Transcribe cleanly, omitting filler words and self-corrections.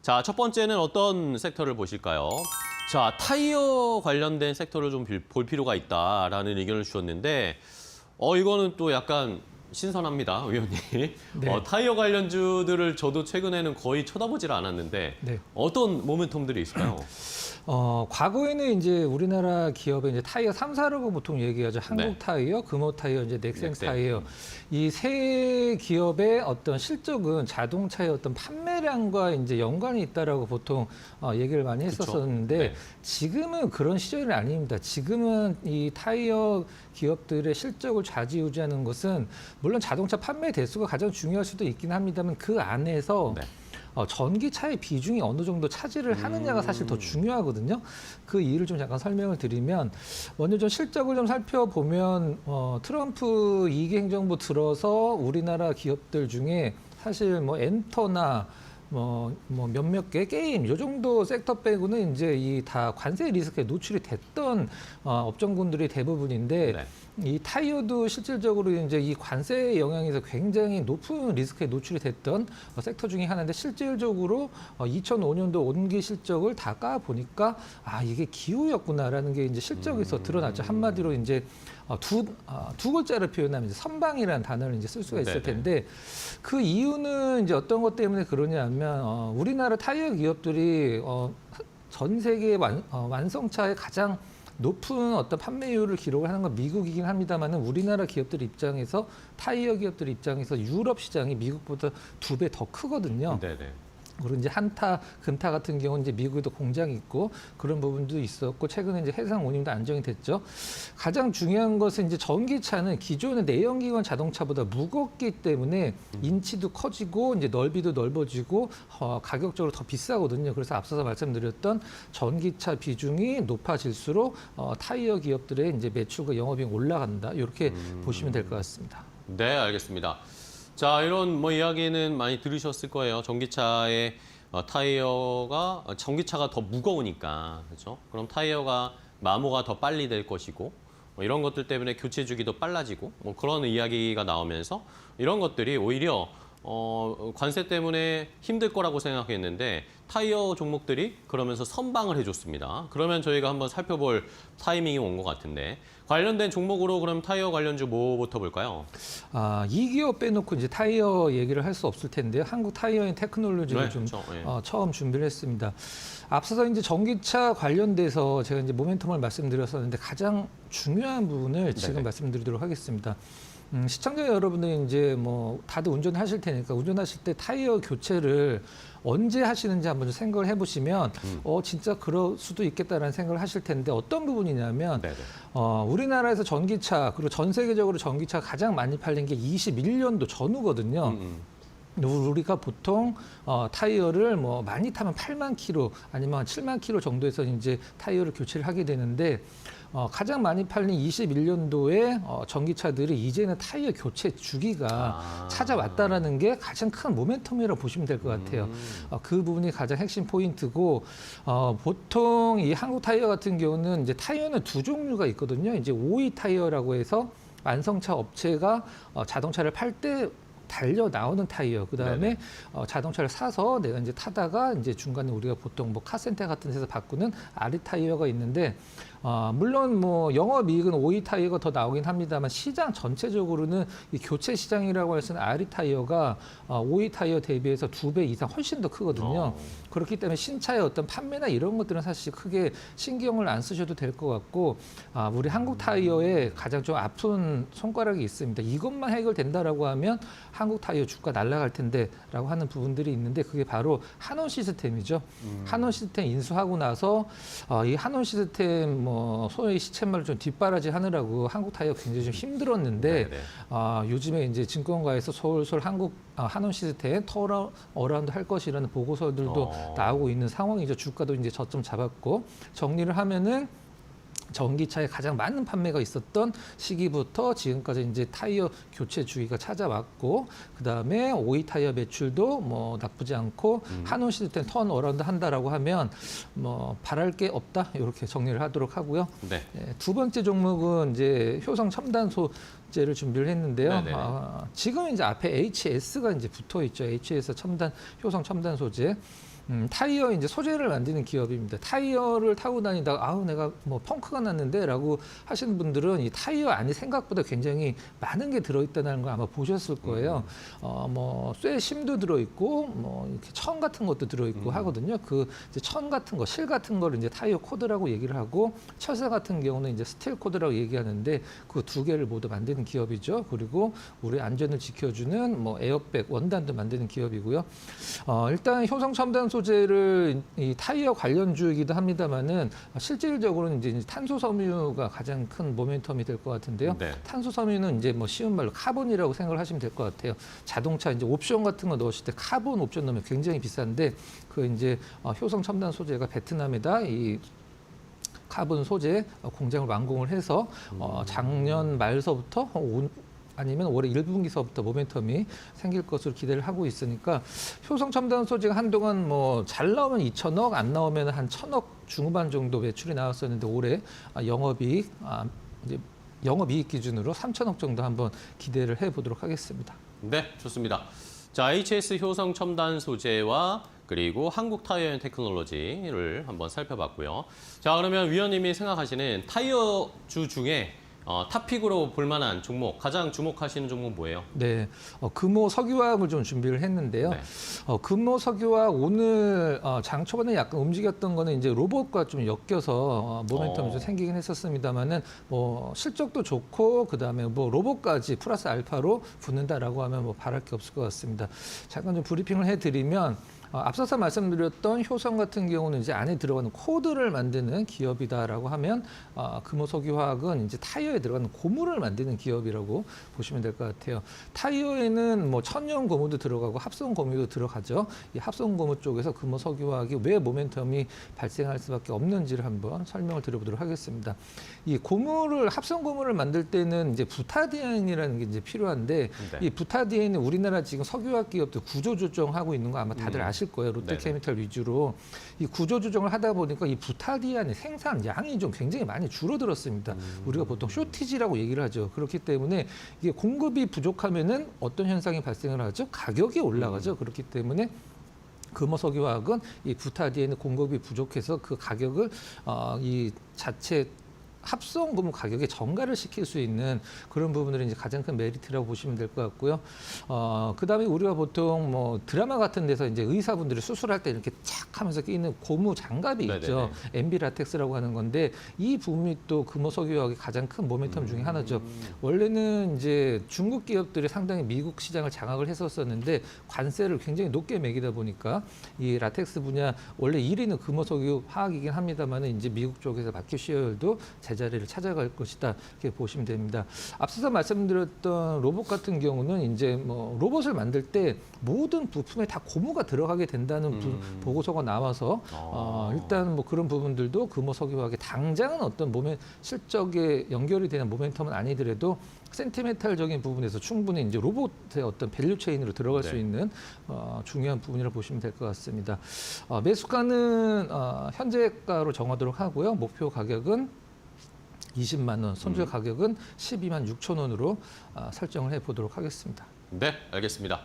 자, 첫 번째는 어떤 섹터를 보실까요? 자, 타이어 관련된 섹터를 좀 볼 필요가 있다라는 의견을 주셨는데 이거는 또 약간 신선합니다, 의원님. 네. 타이어 관련주들을 저도 최근에는 거의 쳐다보질 않았는데 네. 어떤 모멘텀들이 있을까요? 과거에는 이제 우리나라 기업의 이제 타이어 3사라고 보통 얘기하죠. 한국 네. 타이어, 금호 타이어, 이제 넥센 넥센. 타이어. 이 세 기업의 어떤 실적은 자동차의 어떤 판매량과 이제 연관이 있다라고 보통 얘기를 많이 했었었는데 네. 지금은 그런 시절이 아닙니다. 지금은 이 타이어 기업들의 실적을 좌지우지하는 것은 물론 자동차 판매 대수가 가장 중요할 수도 있긴 합니다만 그 안에서 네. 전기차의 비중이 어느 정도 차지를 하느냐가 사실 더 중요하거든요. 그 이유를 좀 잠깐 설명을 드리면 먼저 좀 실적을 좀 살펴보면 트럼프 2기 행정부 들어서 우리나라 기업들 중에 사실 뭐 엔터나 뭐 몇몇 개 게임 요 정도 섹터 빼고는 이제 이 다 관세 리스크에 노출이 됐던 업종군들이 대부분인데 네. 이 타이어도 실질적으로 이제 이 관세 영향에서 굉장히 높은 리스크에 노출이 됐던 섹터 중에 하나인데 실질적으로 2005년도 온기 실적을 다 까 보니까 이게 기후였구나라는 게 이제 실적에서 드러났죠. 한마디로 이제 두 글자를 표현하면 이제 선방이라는 단어를 이제 쓸 수가 있을 텐데 그 이유는 이제 어떤 것 때문에 그러냐면 우리나라 타이어 기업들이 전 세계 완성차의 가장 높은 어떤 판매율을 기록을 하는 건 미국이긴 합니다만은 우리나라 기업들 입장에서 타이어 기업들 입장에서 유럽 시장이 미국보다 2배 더 크거든요. 네네. 그리고 이제 한타, 금타 같은 경우는 이제 미국에도 공장이 있고 그런 부분도 있었고 최근에 이제 해상 운임도 안정이 됐죠. 가장 중요한 것은 이제 전기차는 기존의 내연기관 자동차보다 무겁기 때문에 인치도 커지고 이제 넓이도 넓어지고 가격적으로 더 비싸거든요. 그래서 앞서서 말씀드렸던 전기차 비중이 높아질수록 타이어 기업들의 이제 매출과 영업이익이 올라간다. 이렇게 보시면 될 것 같습니다. 네, 알겠습니다. 자, 이런 이야기는 많이 들으셨을 거예요. 전기차의 타이어가 전기차가 더 무거우니까, 그렇죠? 그럼 타이어가 마모가 더 빨리 될 것이고 이런 것들 때문에 교체 주기도 빨라지고 그런 이야기가 나오면서 이런 것들이 오히려 관세 때문에 힘들 거라고 생각했는데 타이어 종목들이 그러면서 선방을 해줬습니다. 그러면 저희가 한번 살펴볼 타이밍이 온 것 같은데 관련된 종목으로 그럼 타이어 관련주 뭐부터 볼까요? 이 기업 빼놓고 이제 타이어 얘기를 할 수 없을 텐데요. 한국 타이어 앤 테크놀로지를 네, 좀 네. 처음 준비를 했습니다. 앞서서 이제 전기차 관련돼서 제가 이제 모멘텀을 말씀드렸었는데 가장 중요한 부분을 지금 네네. 말씀드리도록 하겠습니다. 시청자 여러분들이 이제 뭐 다들 운전하실 테니까 운전하실 때 타이어 교체를 언제 하시는지 한번 좀 생각을 해보시면 진짜 그럴 수도 있겠다라는 생각을 하실 텐데 어떤 부분이냐면 네네. 우리나라에서 전기차 그리고 전 세계적으로 전기차가 가장 많이 팔린 게 21년도 전후거든요. 우리가 보통 타이어를 뭐 많이 타면 8만 킬로 아니면 7만 킬로 정도에서 이제 타이어를 교체를 하게 되는데 가장 많이 팔린 21년도에 전기차들이 이제는 타이어 교체 주기가 찾아왔다라는 게 가장 큰 모멘텀이라고 보시면 될 것 같아요. 그 부분이 가장 핵심 포인트고 보통 이 한국 타이어 같은 경우는 이제 타이어는 두 종류가 있거든요. 이제 OE 타이어라고 해서 완성차 업체가 자동차를 팔 때 달려 나오는 타이어. 그다음에 자동차를 사서 내가 이제 타다가 이제 중간에 우리가 보통 뭐 카센터 같은 데서 바꾸는 아리 타이어가 있는데 물론 뭐 영업이익은 OE 타이어가 더 나오긴 합니다만 시장 전체적으로는 이 교체 시장이라고 해서 아리 타이어가 OE 타이어 대비해서 2배 이상 훨씬 더 크거든요. 그렇기 때문에 신차의 어떤 판매나 이런 것들은 사실 크게 신경을 안 쓰셔도 될 것 같고 우리 한국 타이어에 가장 좀 아픈 손가락이 있습니다. 이것만 해결된다라고 하면 한국 타이어 주가 날아갈 텐데라고 하는 부분들이 있는데 그게 바로 한원 시스템이죠. 한원 시스템 인수하고 나서 이 한원 시스템 뭐 소위 시쳇말을 좀 뒷바라지 하느라고 한국 타이어 굉장히 좀 힘들었는데 요즘에 이제 증권가에서 솔솔 한원 시스템 턴어라운드 할 것이라는 보고서들도 나오고 있는 상황이죠. 주가도 이제 저점 잡았고 정리를 하면은 전기차에 가장 많은 판매가 있었던 시기부터 지금까지 이제 타이어 교체 주기가 찾아왔고 그다음에 OE 타이어 매출도 뭐 나쁘지 않고 한원 시스템 턴 어라운드 한다라고 하면 뭐 바랄 게 없다 이렇게 정리를 하도록 하고요. 네. 두 번째 종목은 이제 효성 첨단 소재를 준비를 했는데요. 지금 이제 앞에 HS가 이제 붙어 있죠. HS 효성 첨단 소재. 타이어 이제 소재를 만드는 기업입니다. 타이어를 타고 다니다가 아우 내가 뭐 펑크가 났는데라고 하시는 분들은 이 타이어 안에 생각보다 굉장히 많은 게 들어있다는 걸 아마 보셨을 거예요. 뭐 쇠심도 들어있고 뭐 이렇게 천 같은 것도 들어있고 하거든요. 그 이제 천 같은 거, 실 같은 거를 이제 타이어 코드라고 얘기를 하고 철사 같은 경우는 이제 스틸 코드라고 얘기하는데 그 두 개를 모두 만드는 기업이죠. 그리고 우리 안전을 지켜주는 뭐 에어백 원단도 만드는 기업이고요. 일단 효성 첨단 소재를 이 타이어 관련주이기도 합니다만은 실질적으로는 이제 탄소 섬유가 가장 큰 모멘텀이 될 것 같은데요. 네. 탄소 섬유는 이제 뭐 쉬운 말로 카본이라고 생각을 하시면 될 것 같아요. 자동차 이제 옵션 같은 거 넣으실 때 카본 옵션 넣으면 굉장히 비싼데 그 이제 효성 첨단 소재가 베트남에다 이 카본 소재 공장을 완공을 해서 작년 말서부터 아니면 올해 1분기서부터 모멘텀이 생길 것으로 기대를 하고 있으니까 효성 첨단 소재가 한동안 뭐 잘 나오면 2천억, 안 나오면 한 1,000억 중후반 정도 매출이 나왔었는데 올해 영업이익 이제 영업이익 기준으로 3천억 정도 한번 기대를 해보도록 하겠습니다. 네, 좋습니다. 자, HS 효성 첨단 소재와 그리고 한국 타이어 테크놀로지를 한번 살펴봤고요. 자, 그러면 위원님이 생각하시는 타이어주 중에 탑픽으로 볼 만한 종목, 가장 주목하시는 종목 뭐예요? 네, 금호 석유화학을 좀 준비를 했는데요. 네. 금호 석유화학 오늘 장 초반에 약간 움직였던 거는 이제 로봇과 좀 엮여서 모멘텀이 좀 생기긴 했었습니다만은 뭐 실적도 좋고 그다음에 뭐 로봇까지 플러스 알파로 붙는다라고 하면 뭐 바랄 게 없을 것 같습니다. 잠깐 좀 브리핑을 해드리면. 앞서서 말씀드렸던 효성 같은 경우는 이제 안에 들어가는 코드를 만드는 기업이다라고 하면 금호석유화학은 이제 타이어에 들어가는 고무를 만드는 기업이라고 보시면 될 것 같아요. 타이어에는 뭐 천연 고무도 들어가고 합성 고무도 들어가죠. 이 합성 고무 쪽에서 금호석유화학이 왜 모멘텀이 발생할 수밖에 없는지를 한번 설명을 드려보도록 하겠습니다. 이 고무를 합성 고무를 만들 때는 이제 부타디엔이라는 게 이제 필요한데 네. 이 부타디엔은 우리나라 지금 석유화학 기업들 구조 조정하고 있는 거 아마 다들 아실 거예요. 롯데케미칼 위주로 이 구조 조정을 하다 보니까 이 부타디엔의 생산 양이 좀 굉장히 많이 줄어들었습니다. 우리가 보통 쇼티지라고 얘기를 하죠. 그렇기 때문에 이게 공급이 부족하면은 어떤 현상이 발생을 하죠? 가격이 올라가죠. 그렇기 때문에 금호석유화학은 이 부타디엔의 공급이 부족해서 그 가격을 이 자체 합성 고무 가격에 전가를 시킬 수 있는 그런 부분들이 이제 가장 큰 메리트라고 보시면 될 것 같고요. 그다음에 우리가 보통 뭐 드라마 같은 데서 이제 의사분들이 수술할 때 이렇게 착 하면서 끼는 고무 장갑이 있죠. MB 라텍스라고 하는 건데 이 부분이 또 금호석유화학의 가장 큰 모멘텀 중에 하나죠. 원래는 이제 중국 기업들이 상당히 미국 시장을 장악을 했었었는데 관세를 굉장히 높게 매기다 보니까 이 라텍스 분야 원래 1위는 금호석유화학이긴 합니다만 이제 미국 쪽에서 마켓 시어율도 제자리를 찾아갈 것이다 이렇게 보시면 됩니다. 앞서서 말씀드렸던 로봇 같은 경우는 이제 뭐 로봇을 만들 때 모든 부품에 다 고무가 들어가게 된다는 보고서가 나와서 일단 뭐 그런 부분들도 금호석유화학의 당장은 어떤 실적에 연결이 되는 모멘텀은 아니더라도 센티멘탈적인 부분에서 충분히 이제 로봇의 어떤 밸류 체인으로 들어갈 수 있는 중요한 부분이라고 보시면 될 것 같습니다. 매수가는 현재가로 정하도록 하고요. 목표 가격은 20만 원, 손절 가격은 12만 6천 원으로 설정을 해보도록 하겠습니다. 네, 알겠습니다.